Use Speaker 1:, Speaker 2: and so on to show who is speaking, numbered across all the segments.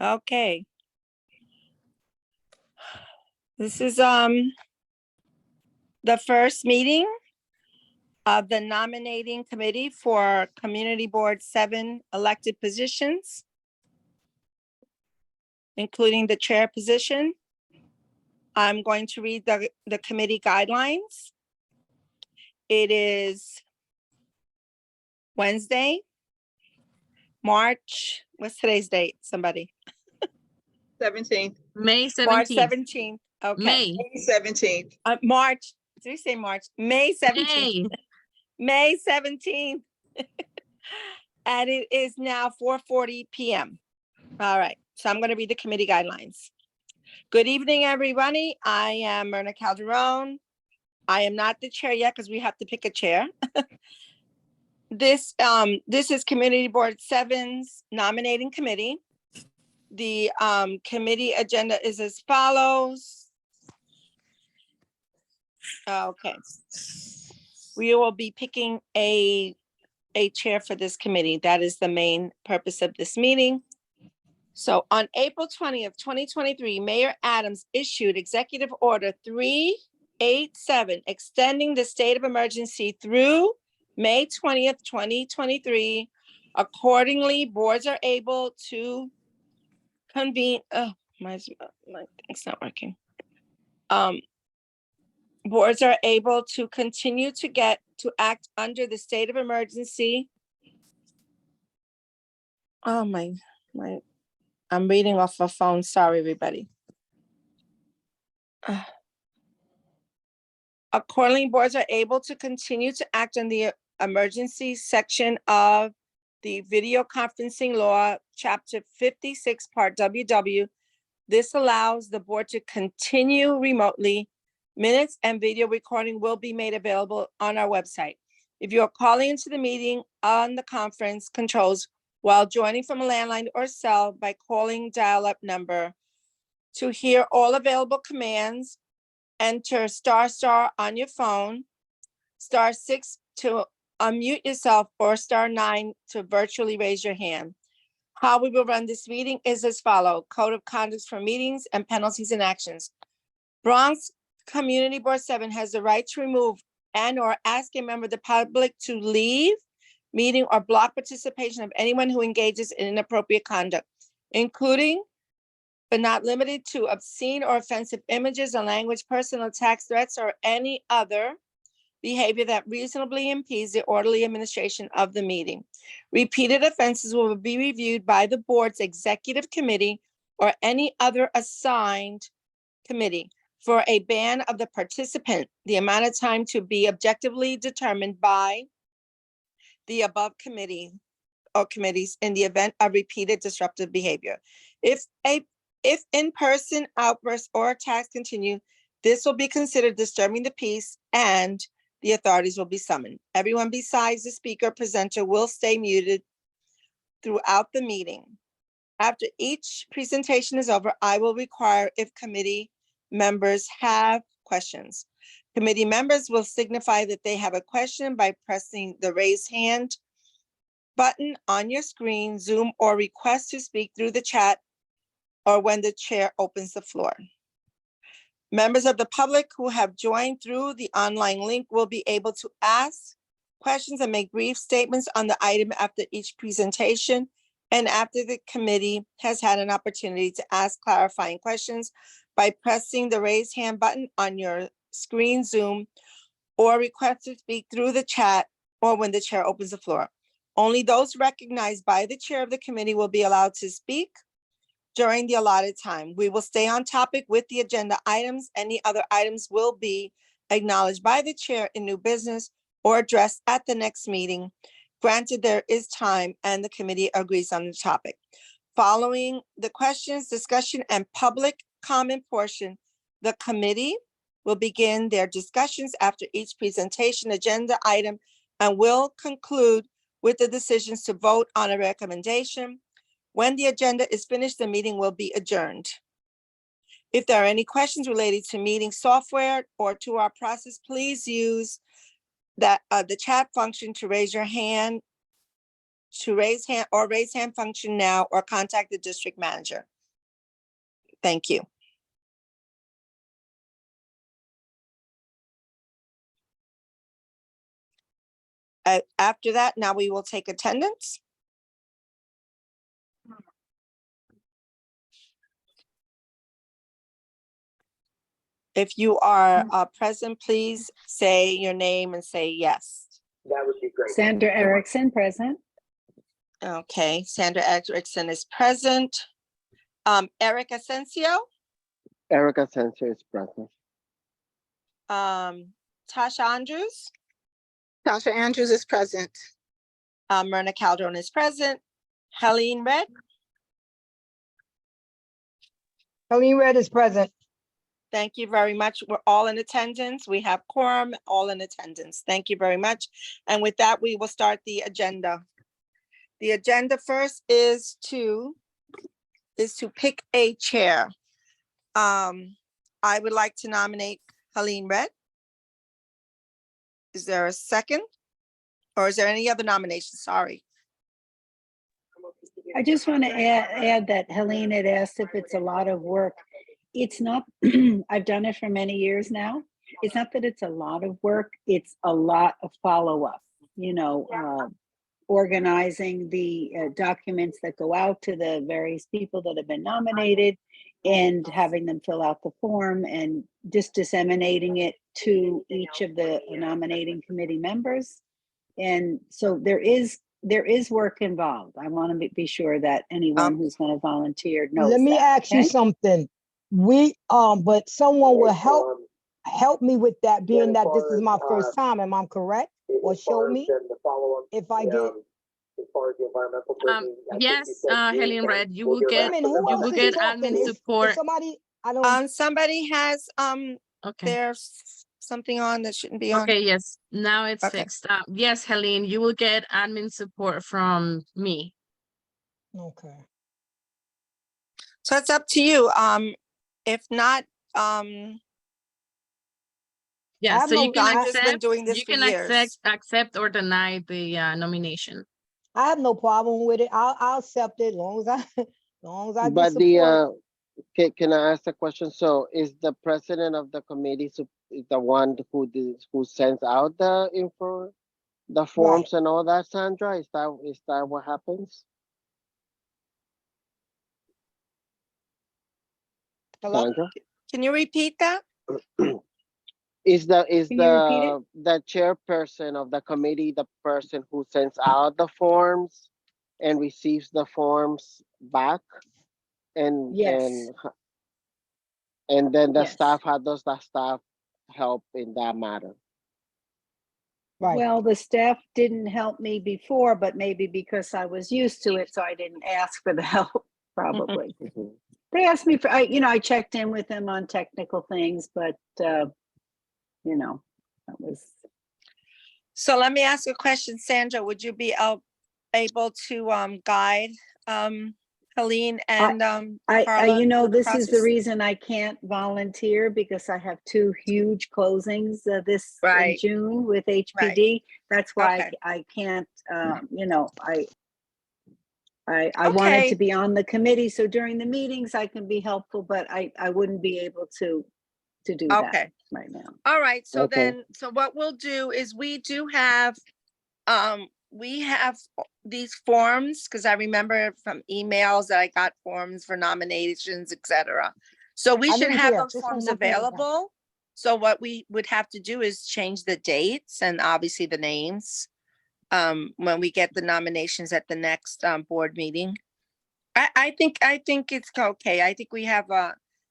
Speaker 1: Okay. This is the first meeting of the nominating committee for Community Board 7 elected positions, including the chair position. I'm going to read the committee guidelines. It is Wednesday, March, what's today's date? Somebody.
Speaker 2: 17th.
Speaker 3: May
Speaker 1: March
Speaker 3: 17th.
Speaker 1: 17th. Okay.
Speaker 3: May.
Speaker 2: May 17th.
Speaker 1: March, did we say March? May 17th.
Speaker 3: May.
Speaker 1: May 17th. And it is now 4:40 p.m. All right, so I'm going to read the committee guidelines. Good evening, everybody. I am Myrna Calderon. I am not the chair yet because we have to pick a chair. This is Community Board 7's nominating committee. The committee agenda is as follows. Okay. We will be picking a chair for this committee. That is the main purpose of this meeting. So on April 20th, 2023, Mayor Adams issued Executive Order 387, extending the state of emergency through May 20th, 2023. Accordingly, boards are able to convene. Oh, my thing's not working. Boards are able to continue to act under the state of emergency. Oh, my, I'm reading off a phone. Sorry, everybody. Accordingly, boards are able to continue to act on the emergency section of the video conferencing law, chapter 56, part WW. This allows the board to continue remotely. Minutes and video recording will be made available on our website. If you are calling into the meeting on the conference controls while joining from a landline or cell by calling dial-up number, to hear all available commands, enter ** on your phone, *6 to unmute yourself, or *9 to virtually raise your hand. How we will run this meeting is as follows. Code of conduct for meetings and penalties and actions. Bronx Community Board 7 has the right to remove and or ask a member of the public to leave meeting or block participation of anyone who engages in inappropriate conduct, including but not limited to obscene or offensive images or language, personal attacks, threats, or any other behavior that reasonably impedes the orderly administration of the meeting. Repeated offenses will be reviewed by the board's executive committee or any other assigned committee for a ban of the participant, the amount of time to be objectively determined by the above committee or committees in the event of repeated disruptive behavior. If in-person outbursts or attacks continue, this will be considered disturbing the peace and the authorities will be summoned. Everyone besides the speaker presenter will stay muted throughout the meeting. After each presentation is over, I will require if committee members have questions. Committee members will signify that they have a question by pressing the raise hand button on your screen, Zoom, or request to speak through the chat or when the chair opens the floor. Members of the public who have joined through the online link will be able to ask questions and make brief statements on the item after each presentation and after the committee has had an opportunity to ask clarifying questions by pressing the raise hand button on your screen, Zoom, or request to speak through the chat or when the chair opens the floor. Only those recognized by the chair of the committee will be allowed to speak during the allotted time. We will stay on topic with the agenda items. Any other items will be acknowledged by the chair in new business or addressed at the next meeting. Granted, there is time and the committee agrees on the topic. Following the questions, discussion, and public comment portion, the committee will begin their discussions after each presentation agenda item and will conclude with the decisions to vote on a recommendation. When the agenda is finished, the meeting will be adjourned. If there are any questions related to meeting software or to our process, please use the chat function to raise your hand to raise hand function now or contact the district manager. Thank you. After that, now we will take attendance. If you are present, please say your name and say yes.
Speaker 3: That would be great.
Speaker 4: Sandra Erickson, present.
Speaker 1: Okay, Sandra Erickson is present. Eric Asensio,
Speaker 3: Eric Asensio is present.
Speaker 1: Tasha Andrews,
Speaker 2: Tasha Andrews is present.
Speaker 1: Myrna Calderon is present. Helene Red,
Speaker 5: Helene Red is present.
Speaker 1: thank you very much. We're all in attendance. We have quorum, all in attendance. Thank you very much. And with that, we will start the agenda. The agenda first is to pick a chair. I would like to nominate Helene Red. Is there a second? Or is there any other nomination? Sorry.
Speaker 4: I just want to add that Helene had asked if it's a lot of work. It's not, I've done it for many years now. It's not that it's a lot of work, it's a lot of follow-up, you know, organizing the documents that go out to the various people that have been nominated and having them fill out the form and just disseminating it to each of the nominating committee members. And so there is work involved. I want to be sure that anyone who's going to volunteer knows.
Speaker 5: Let me
Speaker 4: that,
Speaker 5: ask you
Speaker 4: okay?
Speaker 5: something. But someone will help me with that, being that this is my first time. Am I correct? Or show me if I get.
Speaker 6: Yes, Helene Red, you will get
Speaker 5: Wait a minute, who
Speaker 6: you
Speaker 5: else
Speaker 6: will
Speaker 5: is
Speaker 6: get
Speaker 5: talking?
Speaker 6: admin
Speaker 5: If
Speaker 6: support.
Speaker 5: somebody, I don't.
Speaker 1: Somebody has,
Speaker 6: Okay.
Speaker 1: there's something on that shouldn't be on.
Speaker 6: Okay, yes, now it's
Speaker 1: Okay.
Speaker 6: fixed. Yes, Helene, you will get admin support from me.
Speaker 5: Okay.
Speaker 1: So it's up to you. If not,
Speaker 6: Yeah,
Speaker 5: have
Speaker 6: so
Speaker 5: no-
Speaker 6: you can
Speaker 1: I've just been
Speaker 6: accept,
Speaker 1: doing this
Speaker 6: you
Speaker 1: for
Speaker 6: can
Speaker 1: years.
Speaker 6: accept or deny the nomination.
Speaker 5: I have no problem with it. I'll accept it as long as I get
Speaker 3: But
Speaker 5: support.
Speaker 3: can I ask a question? So is the president of the committee is the one who sends out the info, the forms and all that, Sandra? Is that what happens?
Speaker 5: Hello?
Speaker 3: Sandra?
Speaker 1: Can you repeat that?
Speaker 3: Is
Speaker 4: Can you repeat
Speaker 3: the chairperson of the committee the person who sends out the forms and receives the forms back? And
Speaker 4: Yes.
Speaker 3: and then the
Speaker 4: Yes.
Speaker 3: staff, how does the staff help in that matter?
Speaker 5: Right.
Speaker 4: Well, the staff didn't help me before, but maybe because I was used to it, so I didn't ask for the help, probably.
Speaker 3: Mhm.
Speaker 4: They asked me for, I checked in with them on technical things, but, that was,
Speaker 1: So let me ask a question, Sandra. Would you be able to guide Helene and Carla?
Speaker 4: this is the reason I can't volunteer, because I have two huge closings this in
Speaker 1: Right.
Speaker 4: June with HPD. That's why
Speaker 1: Okay.
Speaker 4: I can't, I wanted to be on the committee, so during the meetings I can be helpful, but I wouldn't be able to do that
Speaker 1: Okay.
Speaker 4: right now.
Speaker 1: All right, so
Speaker 3: Okay.
Speaker 1: then, so what we'll do is we have these forms, because I remember from emails that I got forms for nominations, etc. So we
Speaker 5: I
Speaker 1: should
Speaker 5: didn't
Speaker 1: have
Speaker 5: hear.
Speaker 1: those
Speaker 5: This one
Speaker 1: forms
Speaker 5: nothing was done.
Speaker 1: available. So what we would have to do is change the dates and obviously the names when we get the nominations at the next board meeting. I think it's okay. I think we have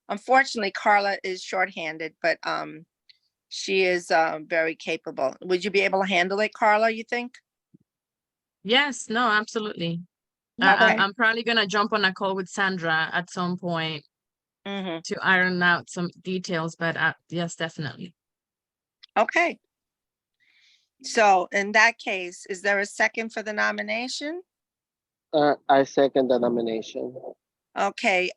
Speaker 1: unfortunately Carla is shorthanded, but she is very capable. Would you be able to handle it, Carla, you think?
Speaker 6: Yes, no, absolutely.
Speaker 1: Okay.
Speaker 6: I'm probably gonna jump on a call with Sandra at some point
Speaker 1: Mhm.
Speaker 6: to iron out some details, but yes, definitely.
Speaker 1: Okay. So in that case, is there a second for the nomination?
Speaker 3: I second the nomination.
Speaker 1: Okay,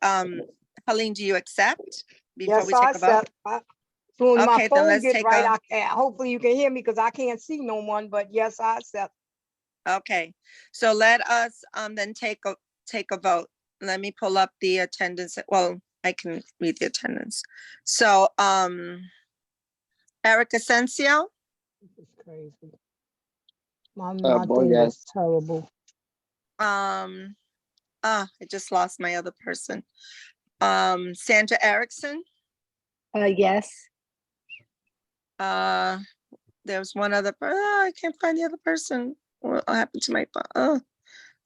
Speaker 1: Helene, do you accept? Before
Speaker 5: Yes,
Speaker 1: we
Speaker 5: I
Speaker 1: take a vote?
Speaker 5: accept. Soon as my
Speaker 1: Okay, then
Speaker 5: phone
Speaker 1: let's
Speaker 5: get
Speaker 1: take
Speaker 5: right,
Speaker 1: a-
Speaker 5: I can, hopefully you can hear me because I can't see no one, but yes, I accept.
Speaker 1: Okay, so let us then take a vote. Let me pull up the attendance. Well, I can read the attendance. So Eric Asensio,
Speaker 5: This is crazy. My
Speaker 3: boy,
Speaker 5: thing
Speaker 3: yes.
Speaker 5: is terrible.
Speaker 1: I just lost my other person. Sandra Erickson,
Speaker 4: Yes.
Speaker 1: there was one other, I can't find the other person. What happened to my phone? Oh,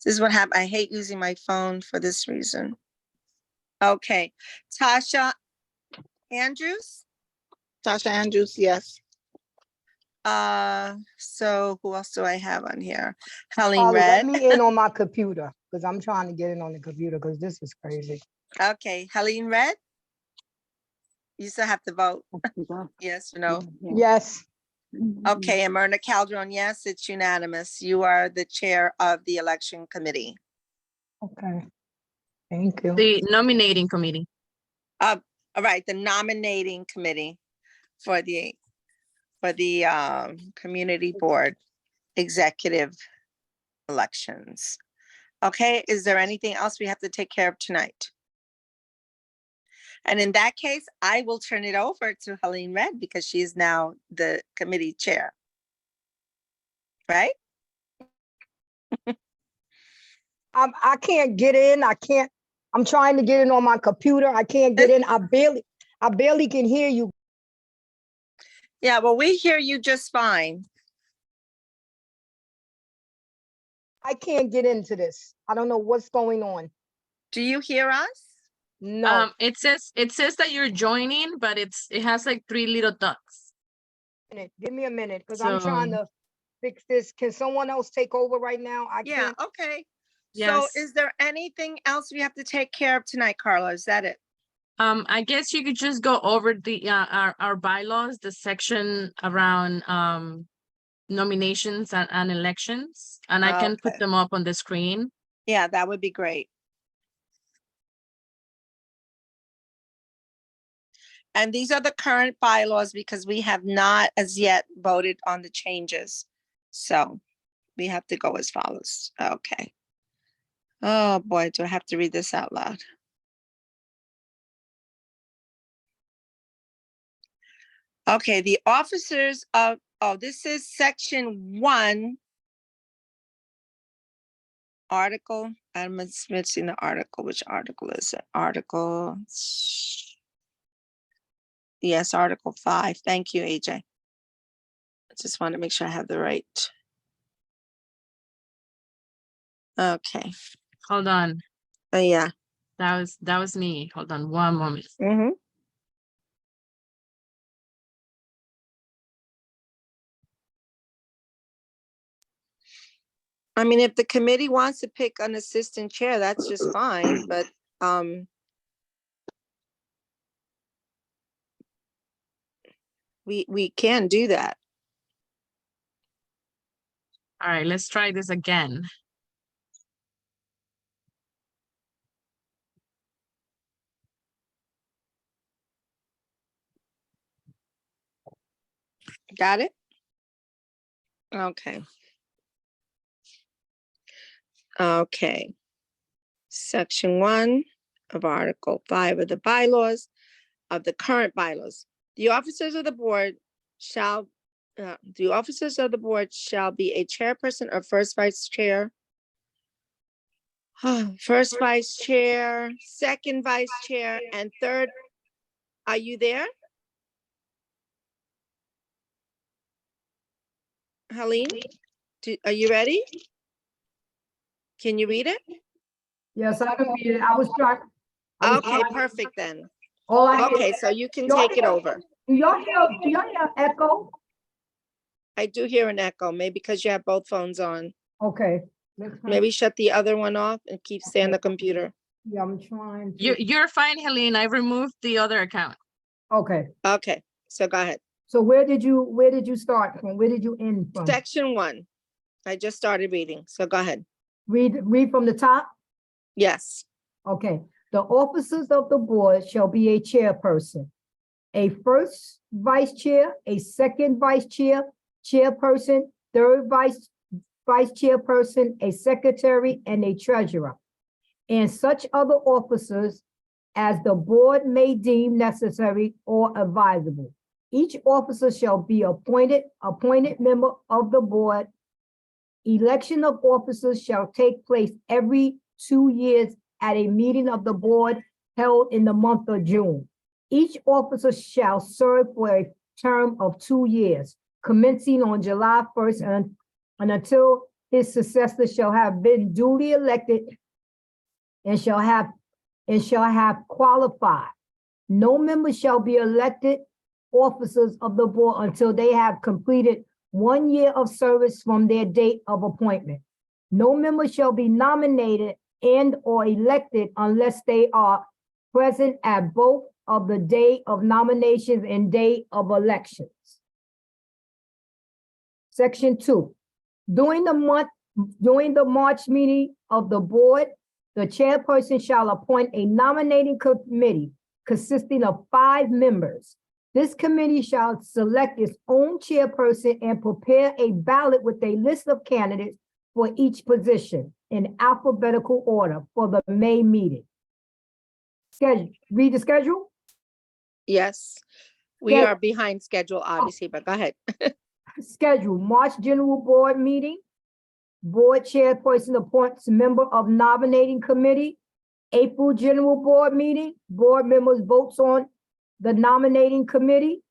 Speaker 1: this is what happened. I hate using my phone for this reason. Okay, Tasha Andrews.
Speaker 2: Tasha Andrews, yes.
Speaker 1: So who else do I have on here? Helene
Speaker 5: Carla, let
Speaker 1: Red.
Speaker 5: me in on my computer, because I'm trying to get in on the computer, because this is crazy.
Speaker 1: Okay, Helene Red. You still have to vote. Yes or no?
Speaker 5: Yes,
Speaker 1: Okay, and Myrna Calderon, yes, it's unanimous. You are the chair of the election committee.
Speaker 5: okay. Thank you.
Speaker 6: The nominating committee.
Speaker 1: All right, the nominating committee for the community board executive elections. Okay, is there anything else we have to take care of tonight? And in that case, I will turn it over to Helene Red because she is now the committee chair. Right?
Speaker 5: I can't get in. I'm trying to get in on my computer. I can't get in. I barely can hear you.
Speaker 1: Yeah, well, we hear you just fine.
Speaker 5: I can't get into this. I don't know what's going on.
Speaker 1: Do you hear us?
Speaker 5: No.
Speaker 6: It says that you're joining, but it has like 3 little dots.
Speaker 5: Give me a minute, because I'm trying
Speaker 6: So-
Speaker 5: to fix this. Can someone else take over right now? I
Speaker 1: Yeah,
Speaker 5: can't.
Speaker 1: okay. So
Speaker 6: Yes.
Speaker 1: is there anything else we have to take care of tonight, Carla? Is that it?
Speaker 6: I guess you could just go over the our bylaws, the section around nominations and elections, and I can put
Speaker 1: Okay.
Speaker 6: them up on the screen.
Speaker 1: Yeah, that would be great. And these are the current bylaws because we have not as yet voted on the changes. So we have to go as follows. Okay. Oh boy, do I have to read this out loud? Okay, the officers of, oh, this is section 1. Article, I'm missing the article. Which article is it? Article. Yes, Article 5. Thank you, AJ. I just want to make sure I have the right. Okay.
Speaker 6: Hold on,
Speaker 1: Yeah.
Speaker 6: that was me. Hold on one moment.
Speaker 1: Mm-hmm. I mean, if the committee wants to pick an assistant chair, that's just fine, but we can do that.
Speaker 6: All right, let's try this again.
Speaker 1: Got it? Okay. Okay. Section 1 of Article 5 of the bylaws, of the current bylaws. The officers of the board shall be a chairperson or first vice chair. First vice chair, second vice chair, and third. Are you there? Helene, are you ready? Can you read it?
Speaker 5: Yes, I can read it. I was trying.
Speaker 1: Okay, perfect then.
Speaker 5: All I hear-
Speaker 1: Okay, so you can take it over.
Speaker 5: Do y'all hear echo?
Speaker 1: I do hear an echo, maybe because you have both phones on.
Speaker 5: Okay.
Speaker 1: Maybe shut the other one off and keep stay on the computer.
Speaker 5: Yeah, I'm trying
Speaker 6: You're fine, Helene. I removed the other account.
Speaker 5: Okay,
Speaker 1: Okay, so go ahead.
Speaker 5: so where did you start from? Where did you end from?
Speaker 1: Section 1. I just started reading, so go ahead.
Speaker 5: Read from the top?
Speaker 1: Yes.
Speaker 5: Okay. The officers of the board shall be a chairperson, a first vice chair, a second vice chair, chairperson, third vice vice chairperson, a secretary, and a treasurer, and such other officers as the board may deem necessary or advisable. Each officer shall be appointed member of the board. Election of officers shall take place every 2 years at a meeting of the board held in the month of June. Each officer shall serve for a term of 2 years, commencing on July 1st and until his successor shall have been duly elected and shall have qualified. No member shall be elected officers of the board until they have completed 1 year of service from their date of appointment. No member shall be nominated and or elected unless they are present at both of the day of nominations and day of elections. Section 2, during the March meeting of the board, the chairperson shall appoint a nominating committee consisting of 5 members. This committee shall select its own chairperson and prepare a ballot with a list of candidates for each position in alphabetical order for the May meeting. Read the schedule.
Speaker 1: Yes, we
Speaker 5: Yes.
Speaker 1: are behind schedule, obviously, but go ahead.
Speaker 5: Schedule, March general board meeting. Board chairperson appoints member of nominating committee. April general board meeting, board members votes on the nominating committee.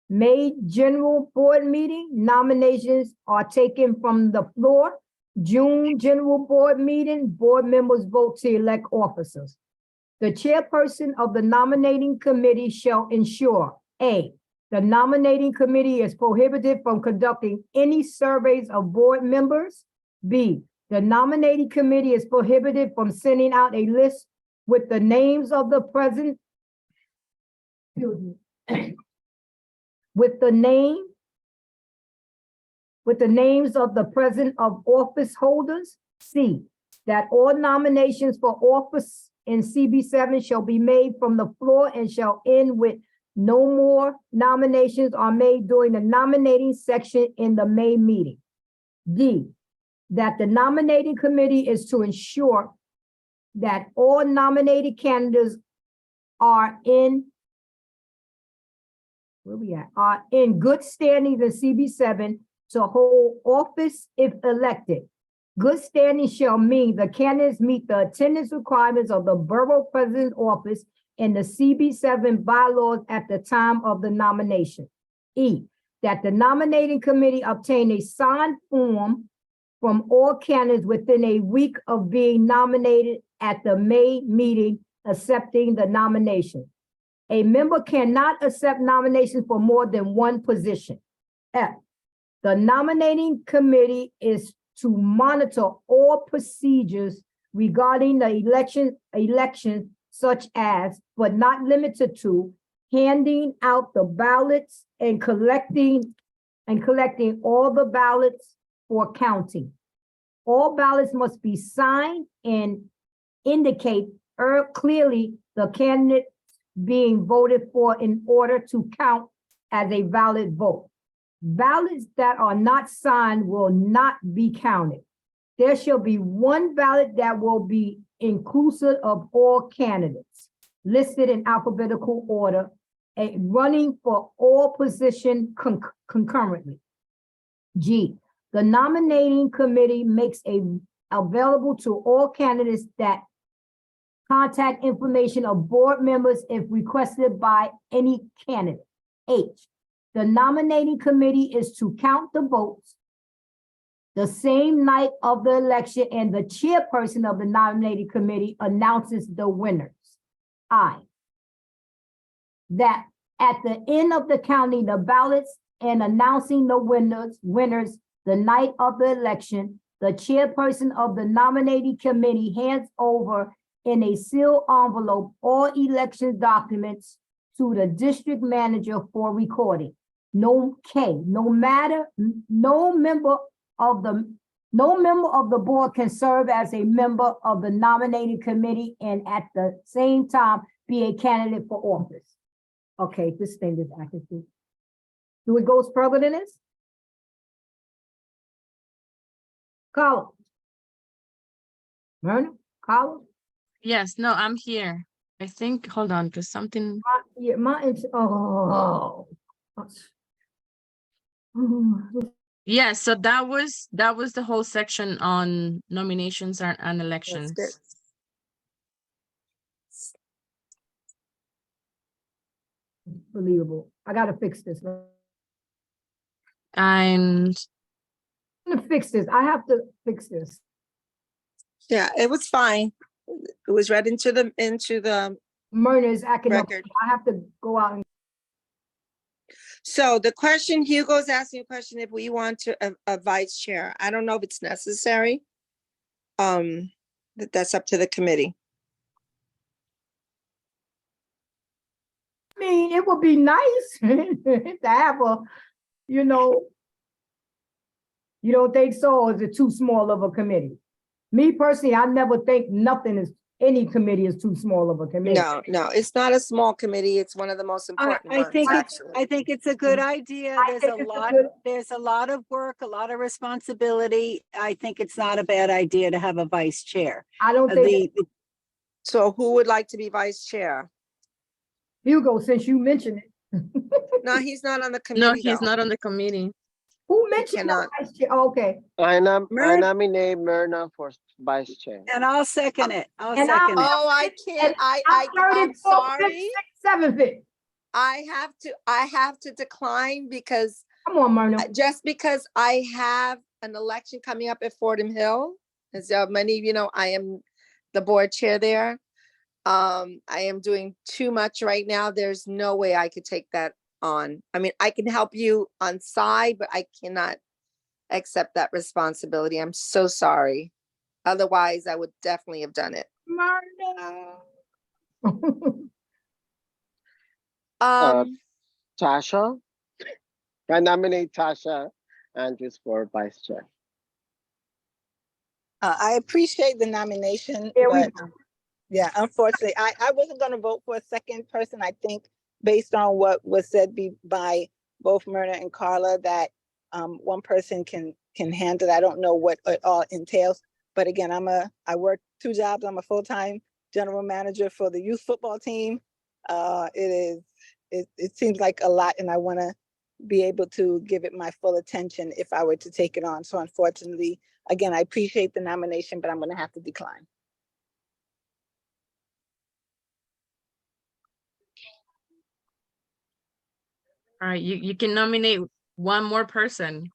Speaker 5: May general board meeting, nominations are taken from the floor. June general board meeting, board members vote to elect officers. The chairperson of the nominating committee shall ensure: A, the nominating committee is prohibited from conducting any surveys of board members. B, the nominating committee is prohibited from sending out a list with the names of the present, with the names of the present of office holders. C, that all nominations for office in CB7 shall be made from the floor and shall end with no more nominations are made during the nominating section in the May meeting. D, that the nominating committee is to ensure that all nominated candidates are in good standing in CB7 to hold office if elected. Good standing shall mean the candidates meet the attendance requirements of the borough president's office and the CB7 bylaws at the time of the nomination. E, that the nominating committee obtain a signed form from all candidates within a week of being nominated at the May meeting, accepting the nomination. A member cannot accept nominations for more than one position. F, the nominating committee is to monitor all procedures regarding the election, such as, but not limited to, handing out the ballots and collecting all the ballots for counting. All ballots must be signed and indicate clearly the candidate being voted for in order to count as a valid vote. Ballots that are not signed will not be counted. There shall be one ballot that will be inclusive of all candidates listed in alphabetical order, running for all positions concurrently. G, the nominating committee makes available to all candidates that contact information of board members if requested by any candidate. H, the nominating committee is to count the votes the same night of the election, and the chairperson of the nominating committee announces the winners. I, that at the end of the counting the ballots and announcing the winners the night of the election, the chairperson of the nominating committee hands over in a sealed envelope all election documents to the district manager for recording. No member of the board can serve as a member of the nominating committee and at the same time be a candidate for office. Okay, this thing is active. Do it goes further than this? Carla? Myrna? Carla?
Speaker 6: Yes, no, I'm here. I think, hold on, because something,
Speaker 5: Yeah, oh.
Speaker 6: yes, so that was the whole section on nominations and
Speaker 1: That's
Speaker 6: elections.
Speaker 1: good.
Speaker 5: Believable. I gotta fix this.
Speaker 6: And
Speaker 5: I'm gonna fix this. I have to fix this.
Speaker 1: Yeah, it was fine. It was read into the
Speaker 5: Myrna is acting up.
Speaker 1: record.
Speaker 5: I have to go out and
Speaker 1: So the question, Hugo's asking a question if we want to a vice chair. I don't know if it's necessary. That's up to the committee.
Speaker 5: I mean, it would be nice to have a, you know, you don't think so, or is it too small of a committee? Me personally, I never think any committee is too small of a committee.
Speaker 1: No, it's not a small committee. It's one of the most important
Speaker 7: I
Speaker 1: ones,
Speaker 7: think
Speaker 1: actually.
Speaker 7: I think it's a good idea.
Speaker 5: I
Speaker 7: There's
Speaker 5: think
Speaker 7: a
Speaker 5: it's a
Speaker 7: lot,
Speaker 5: good-
Speaker 7: there's a lot of work, a lot of responsibility. I think it's not a bad idea to have a vice chair.
Speaker 5: I don't think,
Speaker 1: So who would like to be vice chair?
Speaker 5: Hugo, since you mentioned it.
Speaker 1: No, he's not on the
Speaker 6: no,
Speaker 1: committee
Speaker 6: he's
Speaker 1: though.
Speaker 6: not on the committee.
Speaker 5: Who mentioned
Speaker 1: cannot.
Speaker 5: the vice chair? Oh, okay.
Speaker 3: I
Speaker 7: Myrna-
Speaker 3: nominate Myrna for vice chair.
Speaker 7: And I'll second it. I'll
Speaker 5: And I'll-
Speaker 7: second it.
Speaker 1: Oh, I can't,
Speaker 5: I'm
Speaker 1: I'm
Speaker 5: 34th, 5th,
Speaker 1: sorry.
Speaker 5: 6th, 7th.
Speaker 1: I have to decline because
Speaker 5: Come on, Myrna.
Speaker 1: just because I have an election coming up at Fordham Hill, as many of you know, I am the board chair there. I am doing too much right now. There's no way I could take that on. I mean, I can help you on side, but I cannot accept that responsibility. I'm so sorry. Otherwise, I would definitely have done it.
Speaker 5: Myrna.
Speaker 3: Tasha? I nominate Tasha Andrews for vice chair.
Speaker 2: I appreciate the nomination,
Speaker 5: There we
Speaker 2: but yeah, unfortunately, I wasn't gonna vote for a second person. I think based on what was said by both Myrna and Carla, that one person can handle it. I don't know what it all entails, but again, I work 2 jobs. I'm a full-time general manager for the youth football team. It seems like a lot, and I want to be able to give it my full attention if I were to take it on. So unfortunately, again, I appreciate the nomination, but I'm going to have to decline.
Speaker 6: All right, you can nominate one more person.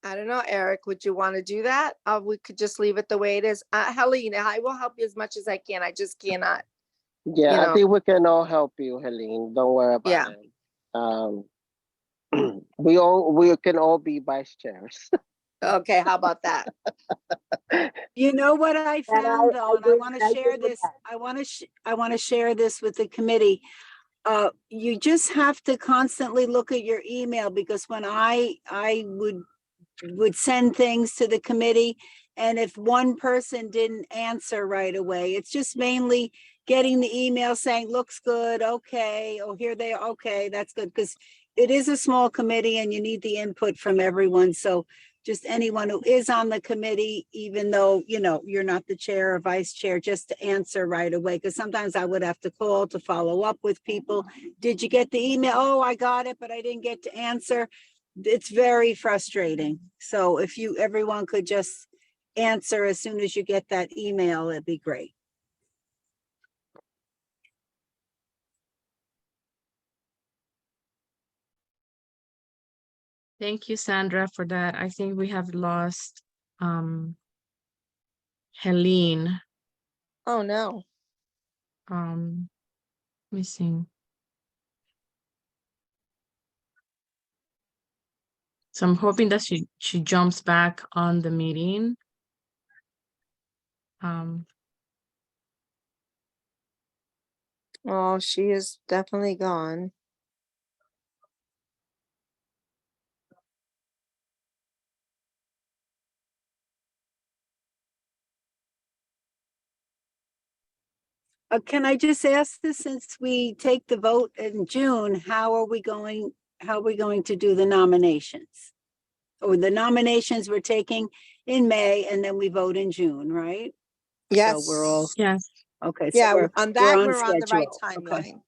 Speaker 1: I don't know, Eric, would you want to do that? We could just leave it the way it is. Helena, I will help you as much as I can. I just cannot.
Speaker 3: Yeah,
Speaker 1: You
Speaker 3: I
Speaker 1: know.
Speaker 3: think we can all help you, Helene. Don't worry about
Speaker 1: Yeah.
Speaker 3: it. We can all be vice chairs.
Speaker 1: Okay, how about that?
Speaker 7: You know what I found though, and I
Speaker 5: agree-
Speaker 7: want
Speaker 5: I
Speaker 7: to
Speaker 5: agree
Speaker 7: share
Speaker 5: with
Speaker 7: this,
Speaker 5: that.
Speaker 7: I want to share this with the committee. You just have to constantly look at your email, because when I would send things to the committee, and if one person didn't answer right away, it's just mainly getting the email saying, looks good, okay, oh, here they are, okay, that's good, because it is a small committee and you need the input from everyone. So just anyone who is on the committee, even though, you know, you're not the chair or vice chair, just to answer right away. Because sometimes I would have to call to follow up with people. Did you get the email? Oh, I got it, but I didn't get to answer. It's very frustrating. So if everyone could just answer as soon as you get that email, it'd be great.
Speaker 6: Thank you, Sandra, for that. I think we have lost Helene.
Speaker 1: Oh, no.
Speaker 6: Missing. So I'm hoping that she jumps back on the meeting.
Speaker 1: Oh, she is definitely gone.
Speaker 7: Can I just ask this, since we take the vote in June, how are we going to do the nominations? Or the nominations we're taking in May, and then we vote in June, right?
Speaker 1: Yes.
Speaker 7: So we're all,
Speaker 6: Yes.
Speaker 7: okay, so
Speaker 1: Yeah,
Speaker 7: we're
Speaker 1: on that,
Speaker 7: on
Speaker 1: we're on the right
Speaker 7: schedule. Okay.
Speaker 1: timeline.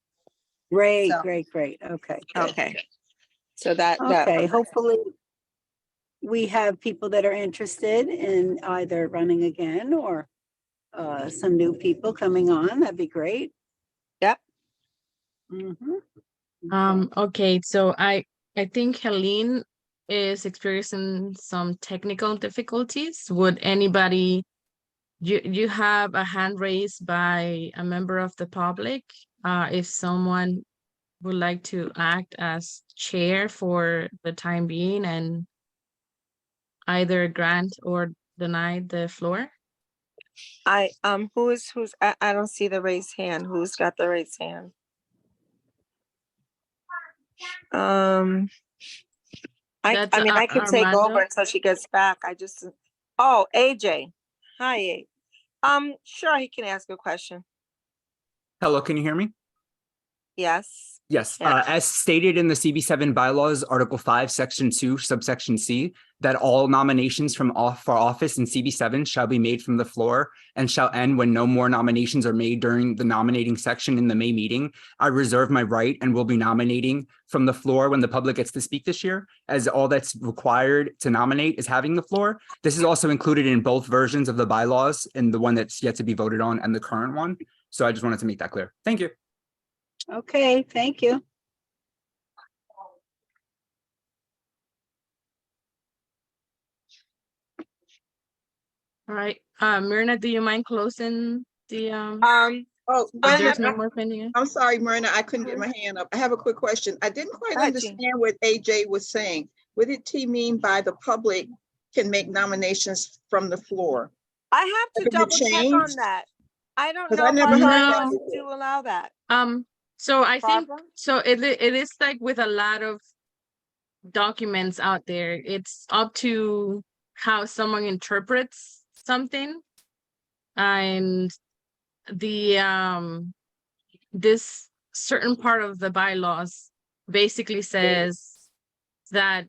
Speaker 7: Great,
Speaker 1: So-
Speaker 7: great, great. Okay. good.
Speaker 1: Okay. So that.
Speaker 7: Okay, hopefully we have people that are interested in either running again or some new people coming on. That'd be great.
Speaker 1: Yep.
Speaker 7: Mhm.
Speaker 6: Okay, so I think Helene is experiencing some technical difficulties. Would anybody, you have a hand raised by a member of the public? If someone would like to act as chair for the time being and either grant or deny the floor?
Speaker 1: Who's, I don't see the raised hand. Who's got the raised hand? I
Speaker 6: That's
Speaker 1: mean, I can take
Speaker 6: Armando.
Speaker 1: over until she gets back. I just, oh, AJ. Hi, A. Sure, he can ask a question.
Speaker 8: Hello, can you hear me?
Speaker 1: Yes.
Speaker 8: Yes,
Speaker 1: Yeah.
Speaker 8: as stated in the CB7 bylaws, Article 5, Section 2, subsection C, that all nominations for office in CB7 shall be made from the floor and shall end when no more nominations are made during the nominating section in the May meeting. I reserve my right and will be nominating from the floor when the public gets to speak this year, as all that's required to nominate is having the floor. This is also included in both versions of the bylaws, and the one that's yet to be voted on and the current one. So I just wanted to make that clear. Thank you.
Speaker 7: Okay, thank you.
Speaker 6: All right, Myrna, do you mind closing the,
Speaker 9: Oh,
Speaker 1: When
Speaker 6: there's
Speaker 1: the-
Speaker 6: no more pending?
Speaker 9: I'm sorry, Myrna, I couldn't get my hand up. I have a quick question. I didn't quite
Speaker 1: Go ahead, Jean.
Speaker 9: understand what AJ was saying. What did he mean by the public can make nominations from the floor?
Speaker 1: I have to
Speaker 9: Have it
Speaker 1: double check on
Speaker 9: changed?
Speaker 1: that. I don't
Speaker 9: 'Cause
Speaker 1: know
Speaker 9: I
Speaker 1: if
Speaker 9: never
Speaker 1: our
Speaker 9: heard
Speaker 1: bylaws
Speaker 6: that.
Speaker 1: do allow that.
Speaker 6: So I think,
Speaker 1: Barbara?
Speaker 6: so it is like with a lot of documents out there, it's up to how someone interprets something. And the this certain part of the bylaws basically says that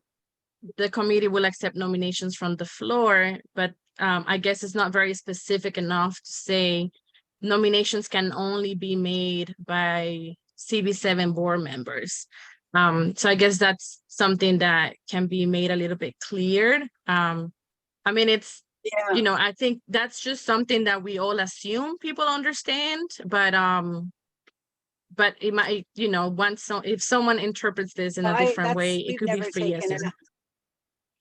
Speaker 6: the committee will accept nominations from the floor, but I guess it's not very specific enough to say nominations can only be made by CB7 board members. So I guess that's something that can be made a little bit cleared. I mean, it's,
Speaker 7: Yeah.
Speaker 6: you know, I think that's just something that we all assume people understand, but it might, you know, if someone interprets this in a different way, it
Speaker 7: We've
Speaker 6: could be
Speaker 7: never
Speaker 6: for
Speaker 7: taken
Speaker 6: yes.
Speaker 7: it.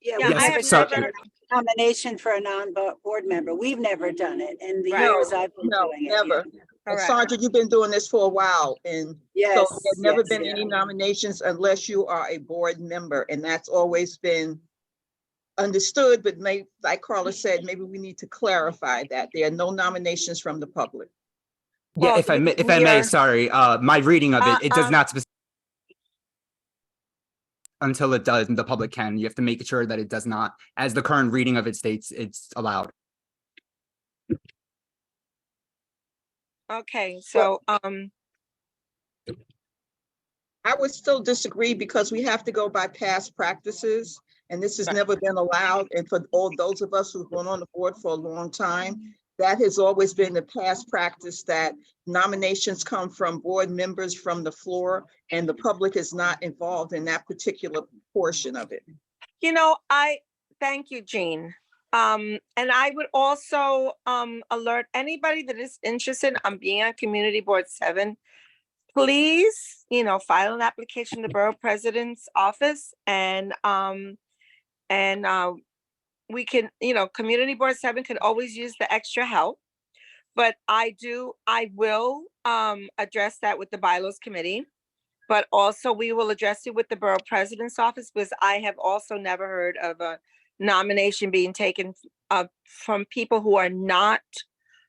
Speaker 7: Yeah,
Speaker 1: Yeah,
Speaker 7: we've
Speaker 1: I
Speaker 7: never
Speaker 1: have
Speaker 8: so-
Speaker 7: taken
Speaker 1: never,
Speaker 7: a nomination for a non-board member. We've never done it in the
Speaker 1: Right.
Speaker 7: years I've been
Speaker 9: No,
Speaker 7: doing it.
Speaker 9: never. And
Speaker 1: correct.
Speaker 9: Sandra, you've been doing this for a while, and so
Speaker 7: Yes.
Speaker 9: there's never
Speaker 7: yes,
Speaker 9: been
Speaker 7: yeah.
Speaker 9: any nominations unless you are a board member, and that's always been understood, but like Carla said, maybe we need to clarify that there are no nominations from the public.
Speaker 8: Yeah,
Speaker 1: Well,
Speaker 8: if I may,
Speaker 1: we are-
Speaker 8: sorry, my reading of it does not until it does, and the public can. You have to make sure that it does not, as the current reading of it states, it's allowed.
Speaker 1: Okay, so,
Speaker 9: I would still disagree because we have to go by past practices, and this has
Speaker 1: Right.
Speaker 9: never been allowed. And for all those of us who've been on the board for a long time, that has always been the past practice, that nominations come from board members from the floor, and the public is not involved in that particular portion of it.
Speaker 1: you know, thank you, Jean. And I would also, alert anybody that is interested on being on Community Board 7, please, you know, file an application to the Borough President's office, and we can, you know, Community Board 7 could always use the extra help. But I will address that with the Bylaws Committee, but also we will address it with the Borough President's office, because I have also never heard of a nomination being taken from people who are not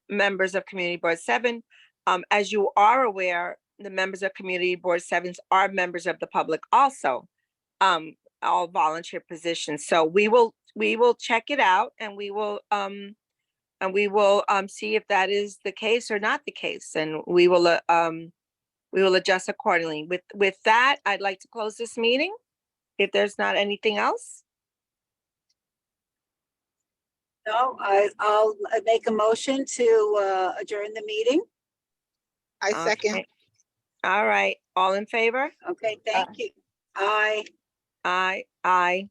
Speaker 1: members of Community Board 7. As you are aware, the members of Community Board 7s are members of the public also, all volunteer positions. So we will check it out, and we will see if that is the case or not the case, and we will adjust accordingly. With that, I'd like to close this meeting, if there's not anything else.
Speaker 7: No, I'll make a motion to adjourn the meeting.
Speaker 2: I second.
Speaker 1: Okay. All right, all in favor?
Speaker 7: Okay, thank you. Aye.
Speaker 1: Aye, aye.